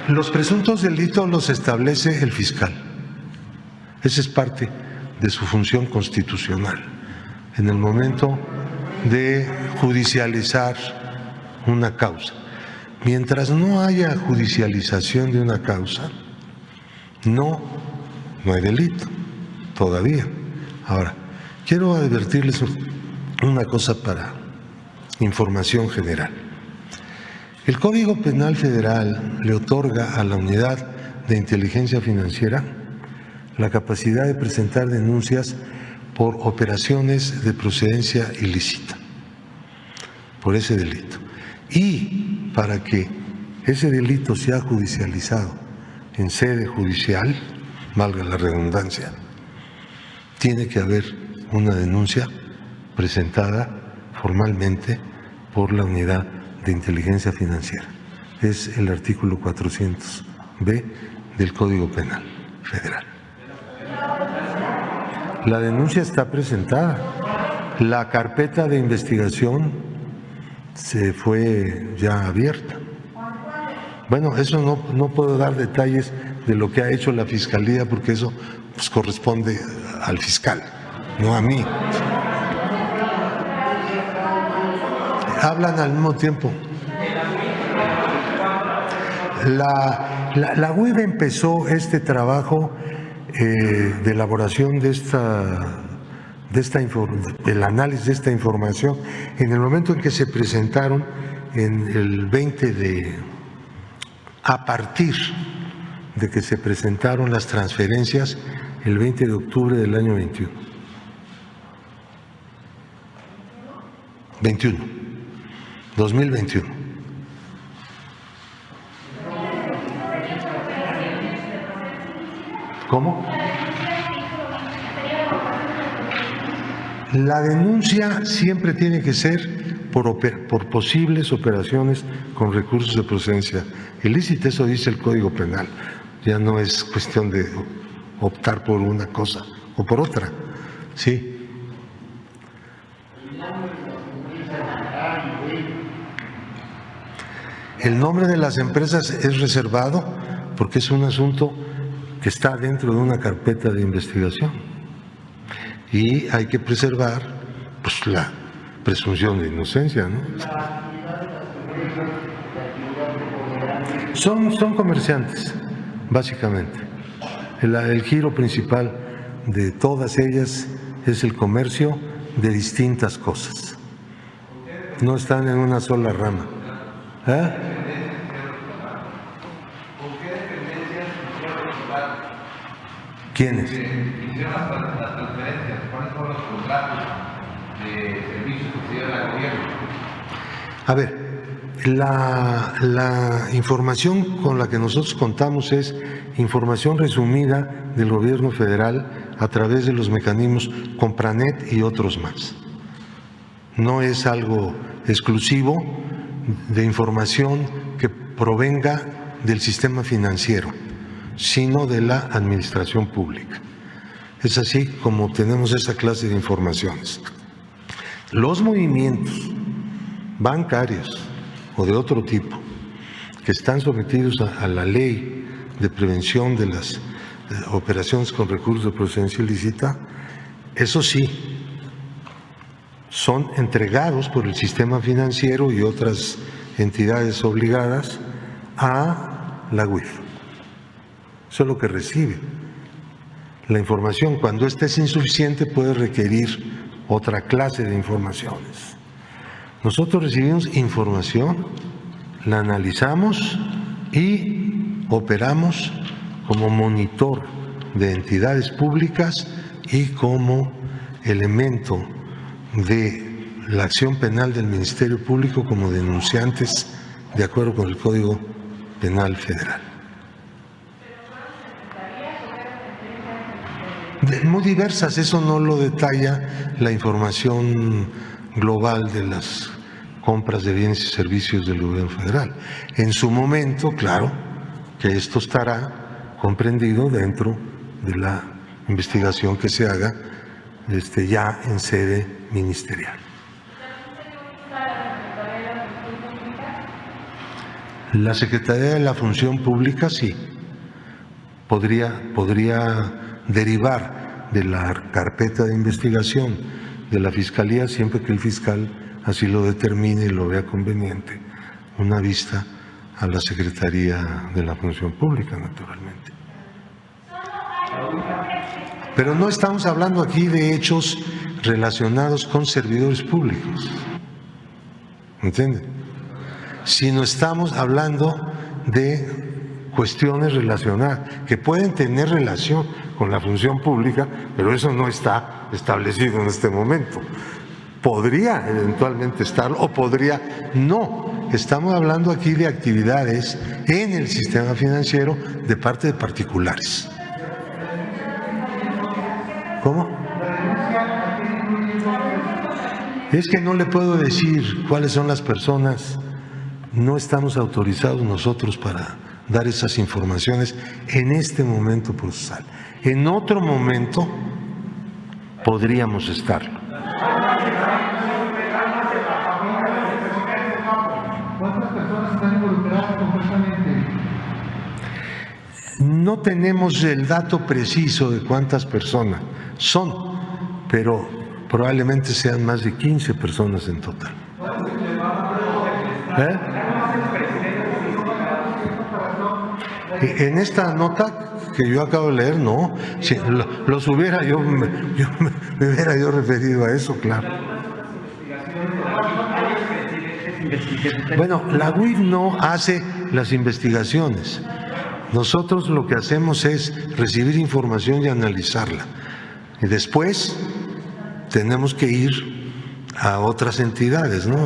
Los presuntos delitos los establece el fiscal. Esa es parte de su función constitucional. En el momento de judicializar una causa. Mientras no haya judicialización de una causa, no hay delito todavía. Ahora, quiero advertirles una cosa para información general. El Código Penal Federal le otorga a la Unidad de Inteligencia Financiera la capacidad de presentar denuncias por operaciones de procedencia ilícita, por ese delito. Y para que ese delito sea judicializado en sede judicial, valga la redundancia, tiene que haber una denuncia presentada formalmente por la Unidad de Inteligencia Financiera. Es el artículo 400B del Código Penal Federal. La denuncia está presentada. La carpeta de investigación se fue ya abierta. Bueno, eso no puedo dar detalles de lo que ha hecho la Fiscalía porque eso pues corresponde al fiscal, no a mí. Hablan al mismo tiempo. La UIF empezó este trabajo de elaboración del análisis de esta información en el momento en que se presentaron a partir de que se presentaron las transferencias el 20 de octubre del año 2021. ¿Cómo? La denuncia siempre tiene que ser por posibles operaciones con recursos de procedencia ilícita, eso dice el Código Penal. Ya no es cuestión de optar por una cosa o por otra, ¿sí? El nombre de las empresas es reservado porque es un asunto que está dentro de una carpeta de investigación y hay que preservar pues la presunción de inocencia, ¿no? Son comerciantes, básicamente. El giro principal de todas ellas es el comercio de distintas cosas. No están en una sola rama. ¿Quiénes? Hicieron las transferencias, ¿cuáles son los contratos de servicios que se dieron al gobierno? A ver, la información con la que nosotros contamos es información resumida del gobierno federal a través de los mecanismos Compranet y otros más. No es algo exclusivo de información que provenga del sistema financiero, sino de la administración pública. Es así como obtenemos esa clase de informaciones. Los movimientos bancarios o de otro tipo que están sometidos a la ley de prevención de las operaciones con recursos de procedencia ilícita, eso sí, son entregados por el sistema financiero y otras entidades obligadas a la UIF. Eso es lo que recibe. La información, cuando esta es insuficiente, puede requerir otra clase de informaciones. Nosotros recibimos información, la analizamos y operamos como monitor de entidades públicas y como elemento de la acción penal del Ministerio Público como denunciantes de acuerdo con el Código Penal Federal. Muy diversas, eso no lo detalla la información global de las compras de bienes y servicios del gobierno federal. En su momento, claro, que esto estará comprendido dentro de la investigación que se haga ya en sede ministerial. La Secretaría de la Función Pública sí, podría derivar de la carpeta de investigación de la Fiscalía, siempre que el fiscal así lo determine y lo vea conveniente, una vista a la Secretaría de la Función Pública, naturalmente. Pero no estamos hablando aquí de hechos relacionados con servidores públicos, ¿entienden? Sino estamos hablando de cuestiones relacionadas, que pueden tener relación con la función pública, pero eso no está establecido en este momento. Podría eventualmente estarlo o podría no. Estamos hablando aquí de actividades en el sistema financiero de parte de particulares. ¿Cómo? Es que no le puedo decir cuáles son las personas. No estamos autorizados nosotros para dar esas informaciones en este momento procesal. En otro momento podríamos estarlo. ¿Cuántas personas están involucradas completamente? No tenemos el dato preciso de cuántas personas son, pero probablemente sean más de 15 personas en total. En esta nota que yo acabo de leer, no. Si los hubiera yo me hubiera yo referido a eso, claro. Bueno, la UIF no hace las investigaciones. Nosotros lo que hacemos es recibir información y analizarla. Y después tenemos que ir a otras entidades, ¿no?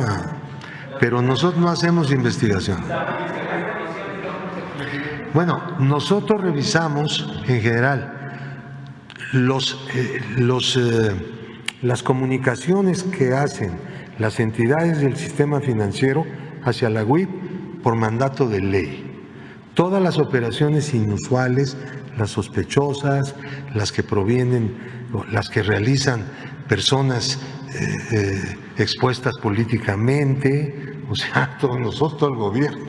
Pero nosotros no hemos investigación. Bueno, nosotros revisamos en general las comunicaciones que hacen las entidades del sistema financiero hacia la UIF por mandato de ley. Todas las operaciones inusuales, las sospechosas, las que provienen, las que realizan personas expuestas políticamente, o sea, todos nosotros, todo el gobierno,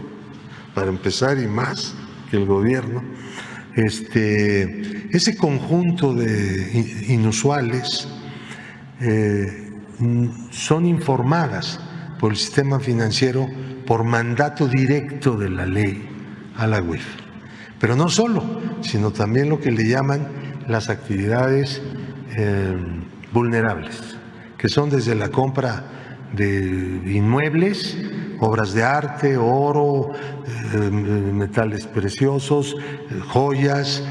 para empezar, y más que el gobierno, ese conjunto de inusuales son informadas por el sistema financiero por mandato directo de la ley a la UIF. Pero no solo, sino también lo que le llaman las actividades vulnerables, que son desde la compra de inmuebles, obras de arte, oro, metales preciosos, joyas,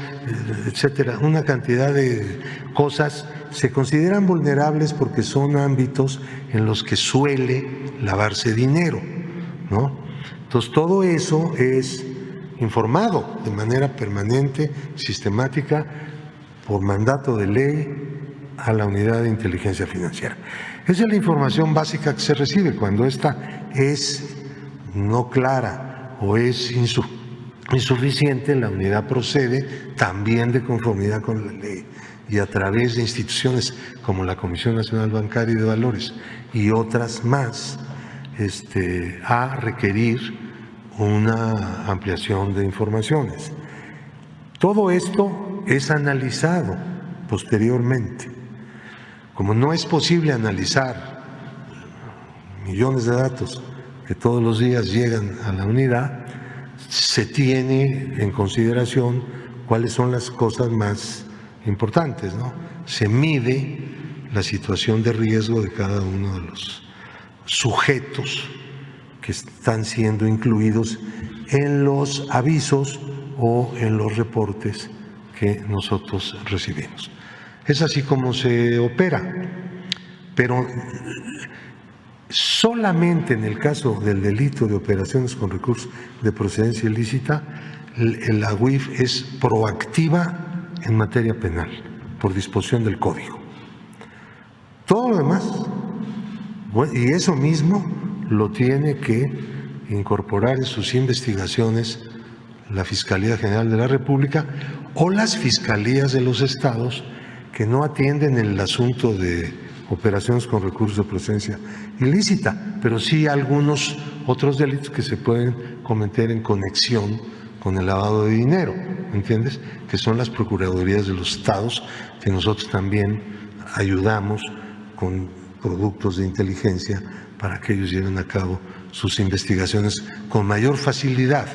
etcétera. Una cantidad de cosas se consideran vulnerables porque son ámbitos en los que suele lavarse dinero, ¿no? Entonces todo eso es informado de manera permanente, sistemática, por mandato de ley a la Unidad de Inteligencia Financiera. Esa es la información básica que se recibe. Cuando esta es no clara o es insuficiente, la unidad procede también de conformidad con la ley y a través de instituciones como la Comisión Nacional Bancaria y de Valores y otras más, a requerir una ampliación de informaciones. Todo esto es analizado posteriormente. Como no es posible analizar millones de datos que todos los días llegan a la unidad, se tiene en consideración cuáles son las cosas más importantes, ¿no? Se mide la situación de riesgo de cada uno de los sujetos que están siendo incluidos en los avisos o en los reportes que nosotros recibimos. Es así como se opera, pero solamente en el caso del delito de operaciones con recursos de procedencia ilícita, la UIF es proactiva en materia penal, por disposición del Código. Todo lo demás, y eso mismo lo tiene que incorporar en sus investigaciones la Fiscalía General de la República o las fiscalías de los estados que no atienden el asunto de operaciones con recursos de procedencia ilícita, pero sí algunos otros delitos que se pueden cometer en conexión con el lavado de dinero, ¿entiendes? Que son las procuradurías de los estados, que nosotros también ayudamos con productos de inteligencia para que ellos lleven a cabo sus investigaciones con mayor facilidad,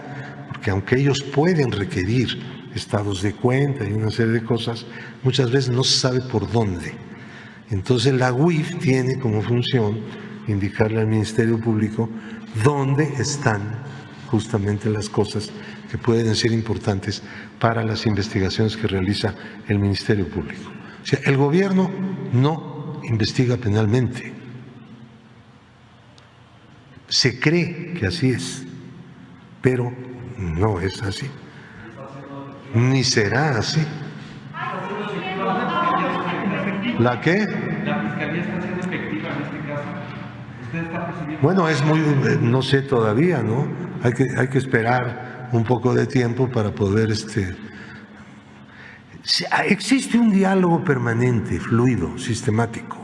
porque aunque ellos pueden requerir estados de cuenta y una serie de cosas, muchas veces no se sabe por dónde. Entonces la UIF tiene como función indicarle al Ministerio Público dónde están justamente las cosas que pueden ser importantes para las investigaciones que realiza el Ministerio Público. O sea, el gobierno no investiga penalmente. Se cree que así es, pero no es así, ni será así. ¿La qué? ¿La Fiscalía está siendo efectiva en este caso? ¿Usted está percibiendo? Bueno, es muy, no sé todavía, ¿no? Hay que esperar un poco de tiempo para poder existe un diálogo permanente, fluido, sistemático.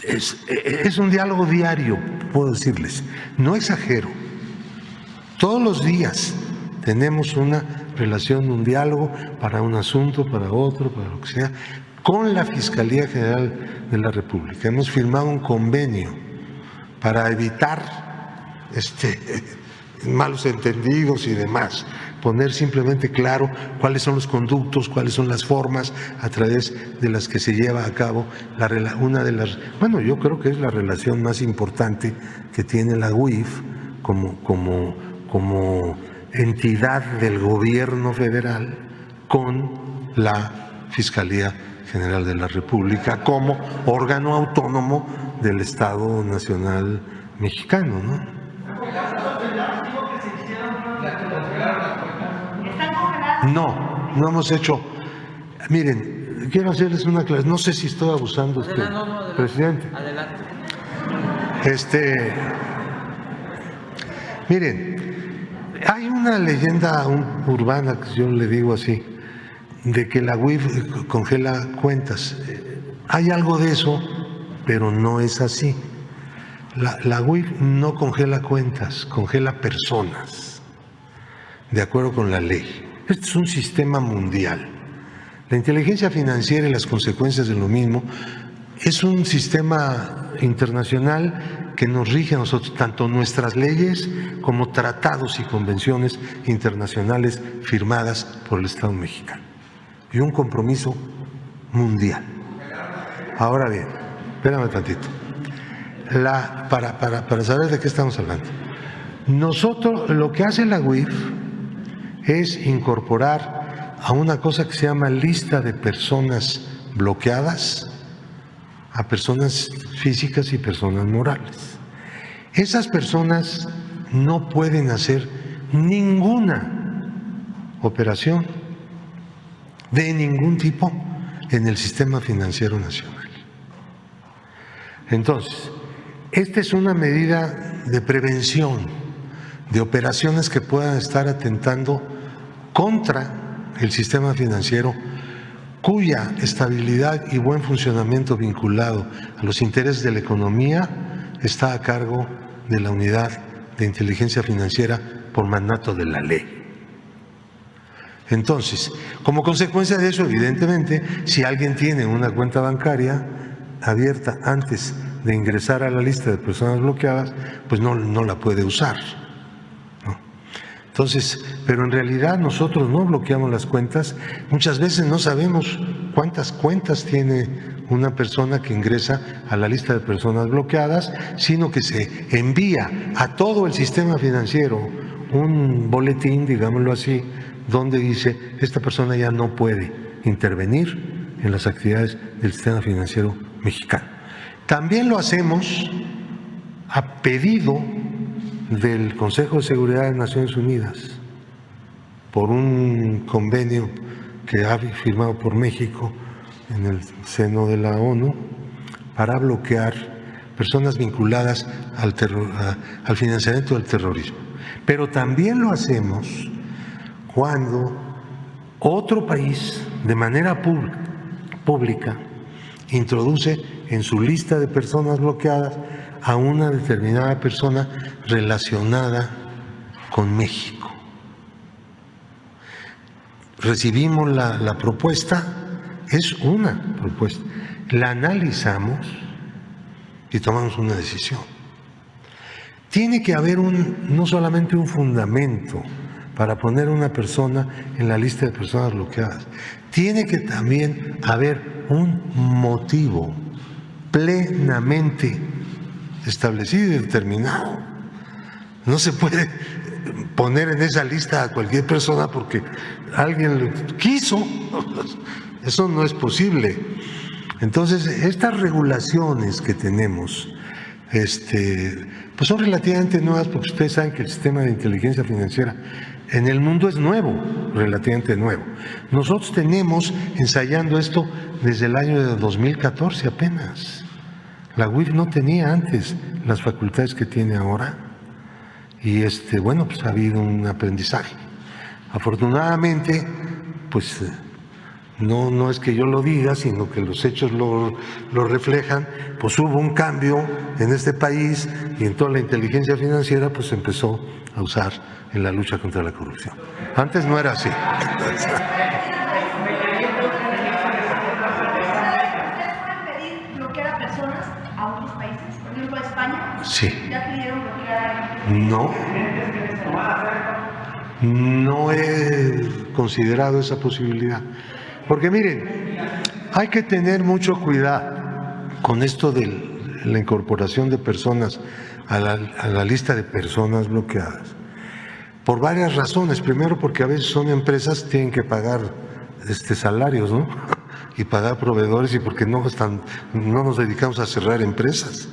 Es un diálogo diario, puedo decirles, no exagero. Todos los días tenemos una relación, un diálogo para un asunto, para otro, para lo que sea, con la Fiscalía General de la República. Hemos firmado un convenio para evitar malos entendidos y demás, poner simplemente claro cuáles son los conductos, cuáles son las formas a través de las que se lleva a cabo una de las, bueno, yo creo que es la relación más importante que tiene la UIF como entidad del gobierno federal con la Fiscalía General de la República como órgano autónomo del Estado Nacional Mexicano, ¿no? No, no hemos hecho. Miren, quiero hacerles una clase. No sé si estoy abusando, adelante, presidente. Adelante. Miren, hay una leyenda urbana, que yo le digo así, de que la UIF congela cuentas. Hay algo de eso, pero no es así. La UIF no congela cuentas, congela personas, de acuerdo con la ley. Este es un sistema mundial. La inteligencia financiera y las consecuencias de lo mismo es un sistema internacional que nos rige a nosotros, tanto nuestras leyes como tratados y convenciones internacionales firmadas por el Estado mexicano. Y un compromiso mundial. Ahora bien, espérame tantito. Para saber de qué estamos hablando. Nosotros, lo que hace la UIF es incorporar a una cosa que se llama lista de personas bloqueadas, a personas físicas y personas morales. Esas personas no pueden hacer ninguna operación de ningún tipo en el sistema financiero nacional. Entonces, esta es una medida de prevención de operaciones que puedan estar atentando contra el sistema financiero, cuya estabilidad y buen funcionamiento vinculado a los intereses de la economía está a cargo de la Unidad de Inteligencia Financiera por mandato de la ley. Entonces, como consecuencia de eso, evidentemente, si alguien tiene una cuenta bancaria abierta antes de ingresar a la lista de personas bloqueadas, pues no la puede usar, ¿no? Entonces, pero en realidad nosotros no bloqueamos las cuentas. Muchas veces no sabemos cuántas cuentas tiene una persona que ingresa a la lista de personas bloqueadas, sino que se envía a todo el sistema financiero un boletín, digámoslo así, donde dice: esta persona ya no puede intervenir en las actividades del sistema financiero mexicano. También lo hacemos a pedido del Consejo de Seguridad de Naciones Unidas, por un convenio que ha firmado por México en el seno de la ONU para bloquear personas vinculadas al financiamiento del terrorismo. Pero también lo hacemos cuando otro país, de manera pública, introduce en su lista de personas bloqueadas a una determinada persona relacionada con México. Recibimos la propuesta, es una propuesta, la analizamos y tomamos una decisión. Tiene que haber no solamente un fundamento para poner a una persona en la lista de personas bloqueadas, tiene que también haber un motivo plenamente establecido y determinado. No se puede poner en esa lista a cualquier persona porque alguien lo quiso. Eso no es posible. Entonces, estas regulaciones que tenemos, pues son relativamente nuevas, porque ustedes saben que el sistema de inteligencia financiera en el mundo es nuevo, relativamente nuevo. Nosotros tenemos ensayando esto desde el año de 2014 apenas. La UIF no tenía antes las facultades que tiene ahora y bueno, pues ha habido un aprendizaje. Afortunadamente, pues no es que yo lo diga, sino que los hechos lo reflejan, pues hubo un cambio en este país y en toda la inteligencia financiera pues se empezó a usar en la lucha contra la corrupción. Antes no era así. Sí. No he considerado esa posibilidad. Porque miren, hay que tener mucho cuidado con esto de la incorporación de personas a la lista de personas bloqueadas. Por varias razones. Primero, porque a veces son empresas que tienen que pagar salarios, ¿no? Y pagar proveedores, y porque no nos dedicamos a cerrar empresas.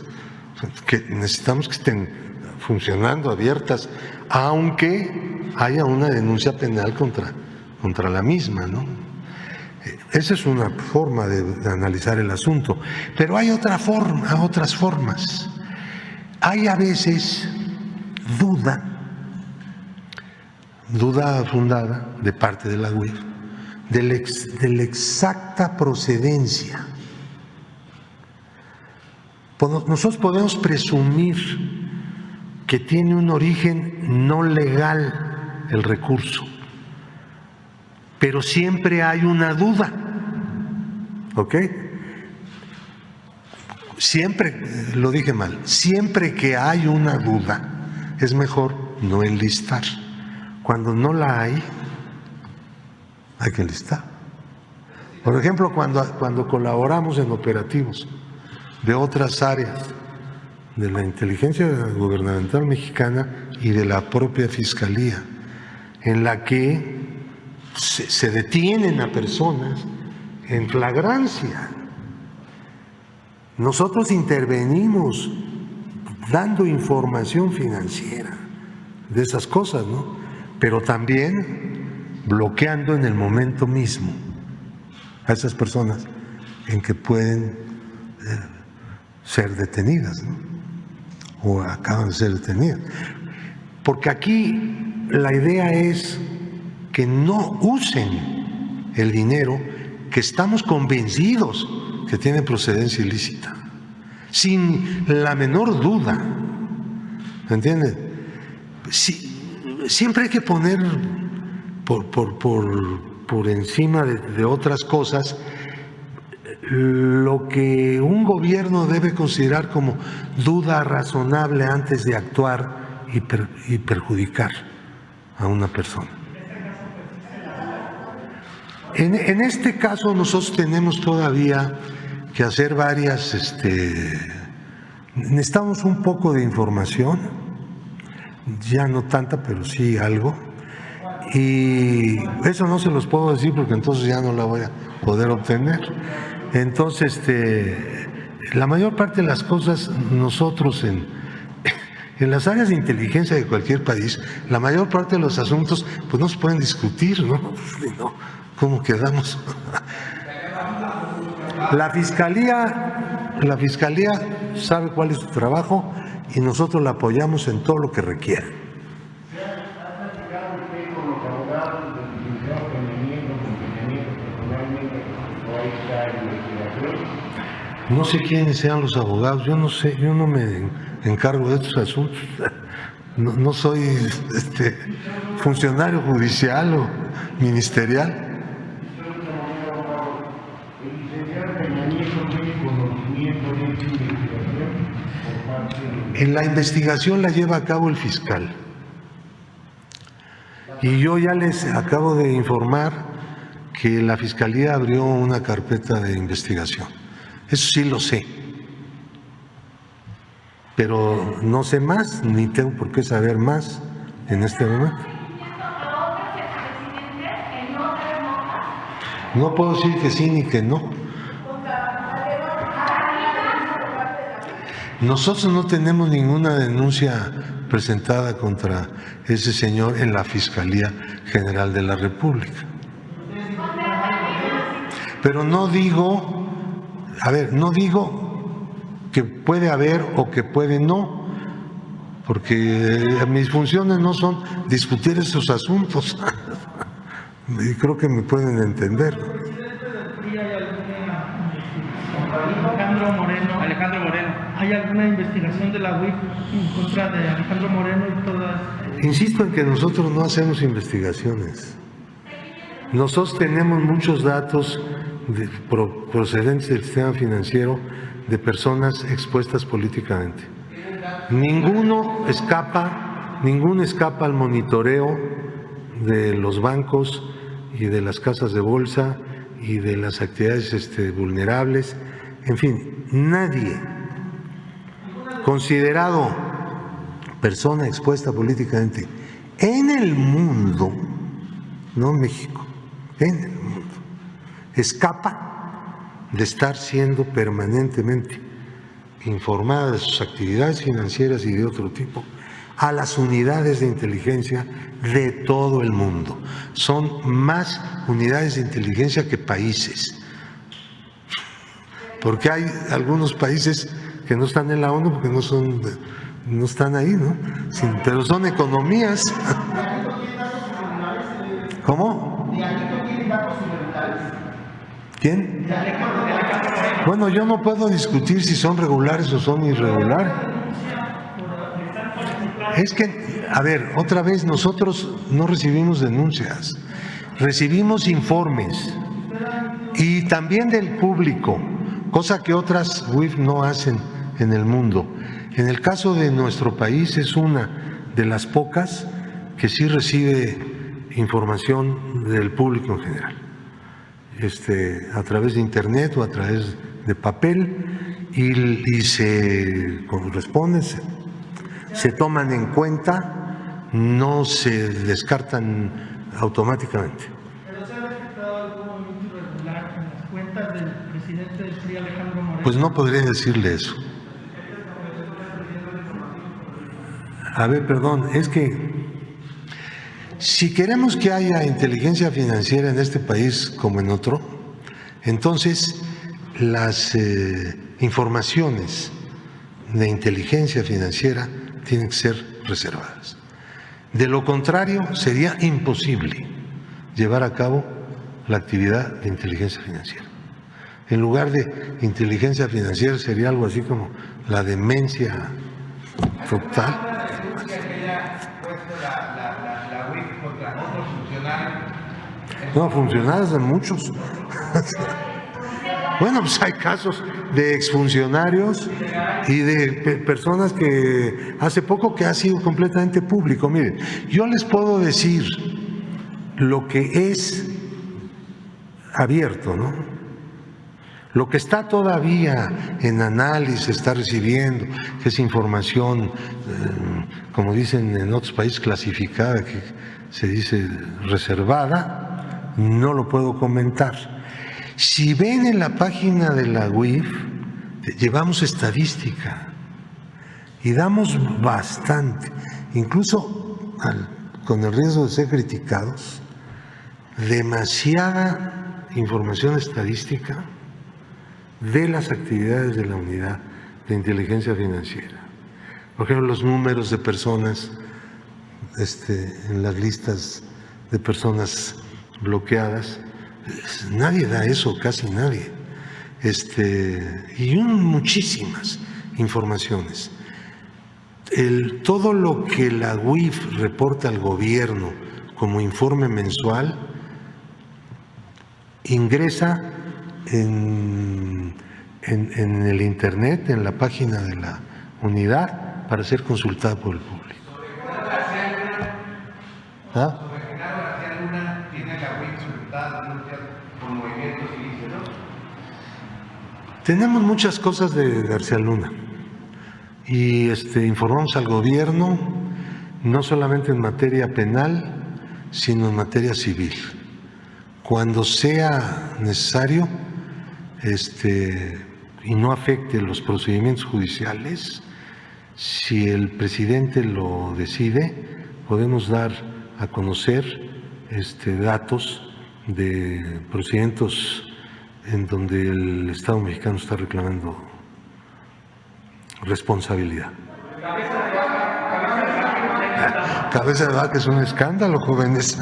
Que necesitamos que estén funcionando, abiertas, aunque haya una denuncia penal contra la misma, ¿no? Esa es una forma de analizar el asunto. Pero hay otras formas. Hay a veces duda fundada de parte de la UIF de la exacta procedencia. Nosotros podemos presumir que tiene un origen no legal el recurso, pero siempre hay una duda, ¿ok? Siempre, lo dije mal, siempre que hay una duda, es mejor no enlistar. Cuando no la hay que enlistar. Por ejemplo, cuando colaboramos en operativos de otras áreas de la inteligencia gubernamental mexicana y de la propia Fiscalía, en la que se detienen a personas en flagrancia. Nosotros intervenimos dando información financiera de esas cosas, ¿no? Pero también bloqueando en el momento mismo a esas personas en que pueden ser detenidas, ¿no? O acaban de ser detenidas. Porque aquí la idea es que no usen el dinero que estamos convencidos que tiene procedencia ilícita, sin la menor duda. ¿Me entienden? Siempre hay que poner por encima de otras cosas lo que un gobierno debe considerar como duda razonable antes de actuar y perjudicar a una persona. En este caso nosotros tenemos todavía que hacer varias, necesitamos un poco de información, ya no tanta, pero sí algo, y eso no se los puedo decir porque entonces ya no la voy a poder obtener. Entonces, la mayor parte de las cosas nosotros en las áreas de inteligencia de cualquier país, la mayor parte de los asuntos pues no se pueden discutir, ¿no? ¿Cómo quedamos? La fiscalía sabe cuál es su trabajo y nosotros la apoyamos en todo lo que requiera. No sé quiénes sean los abogados, yo no sé, yo no me encargo de estos asuntos. No soy funcionario judicial o ministerial. En la investigación la lleva a cabo el fiscal. Y yo ya les acabo de informar que la Fiscalía abrió una carpeta de investigación. Eso sí lo sé. Pero no sé más, ni tengo por qué saber más en este momento. No puedo decir que sí ni que no. Nosotros no tenemos ninguna denuncia presentada contra ese señor en la Fiscalía General de la República. Pero no digo, no digo que puede haber o que puede no, porque mis funciones no son discutir esos asuntos. Y creo que me pueden entender. Alejandro Moreno. ¿Hay alguna investigación de la UIF en contra de Alejandro Moreno y todas? Insisto en que nosotros no hacemos investigaciones. Nosotros tenemos muchos datos procedentes del sistema financiero de personas expuestas políticamente. Ninguno escapa al monitoreo de los bancos y de las casas de bolsa y de las actividades vulnerables. En fin, nadie considerado persona expuesta políticamente en el mundo, no en México, en el mundo, escapa de estar siendo permanentemente informada de sus actividades financieras y de otro tipo a las unidades de inteligencia de todo el mundo. Son más unidades de inteligencia que países, porque hay algunos países que no están en la ONU porque no están ahí, ¿no? Pero son economías. ¿Cómo? ¿Quién? Bueno, yo no puedo discutir si son regulares o son irregulares. Es que, otra vez, nosotros no recibimos denuncias, recibimos informes y también del público, cosa que otras UIF no hacen en el mundo. En el caso de nuestro país es una de las pocas que sí recibe información del público en general, a través de internet o a través de papel, y se corresponde, se toman en cuenta, no se descartan automáticamente. ¿Pero se ha detectado algún movimiento irregular en las cuentas del presidente del PRI, Alejandro Moreno? Pues no podría decirle eso. Perdón, es que si queremos que haya inteligencia financiera en este país como en otro, entonces las informaciones de inteligencia financiera tienen que ser reservadas. De lo contrario, sería imposible llevar a cabo la actividad de inteligencia financiera. En lugar de inteligencia financiera sería algo así como la demencia total. No, funcionarios de muchos. Bueno, pues hay casos de exfuncionarios y de personas que hace poco que ha sido completamente público. Miren, yo les puedo decir lo que es abierto, ¿no? Lo que está todavía en análisis, está recibiendo, que es información, como dicen en otros países, clasificada, que se dice reservada, no lo puedo comentar. Si ven en la página de la UIF, llevamos estadística y damos bastante, incluso con el riesgo de ser criticados, demasiada información estadística de las actividades de la unidad de inteligencia financiera. Por ejemplo, los números de personas en las listas de personas bloqueadas, nadie da eso, casi nadie. y muchísimas informaciones. Todo lo que la UIF reporta al gobierno como informe mensual ingresa en el internet, en la página de la unidad, para ser consultada por el público. ¿Ah? Sobre Genaro García Luna, tiene la UIF presentadas denuncias por movimientos ilícitos. Tenemos muchas cosas de García Luna y informamos al gobierno no solamente en materia penal, sino en materia civil. Cuando sea necesario y no afecte los procedimientos judiciales, si el presidente lo decide, podemos dar a conocer datos de procedimientos en donde el Estado mexicano está reclamando responsabilidad. Cabeza de vaca es un escándalo, jóvenes.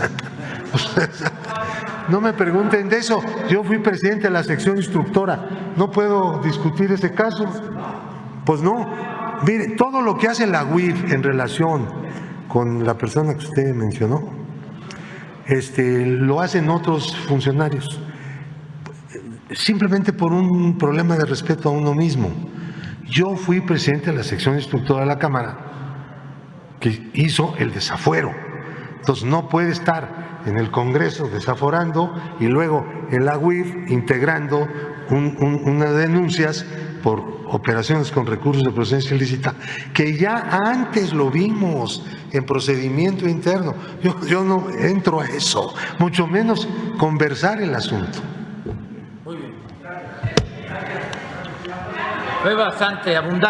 No me pregunten de eso. Yo fui presidente de la sección instructora. ¿No puedo discutir ese caso? Pues no. Mire, todo lo que hace la UIF en relación con la persona que usted mencionó, lo hacen otros funcionarios, simplemente por un problema de respeto a uno mismo. Yo fui presidente de la sección instructora de la Cámara que hizo el desafuero. Entonces no puede estar en el Congreso desaforando y luego en la UIF integrando unas denuncias por operaciones con recursos de procedencia ilícita, que ya antes lo vimos en procedimiento interno. Yo no entro a eso, mucho menos conversar el asunto. Fue bastante abundante.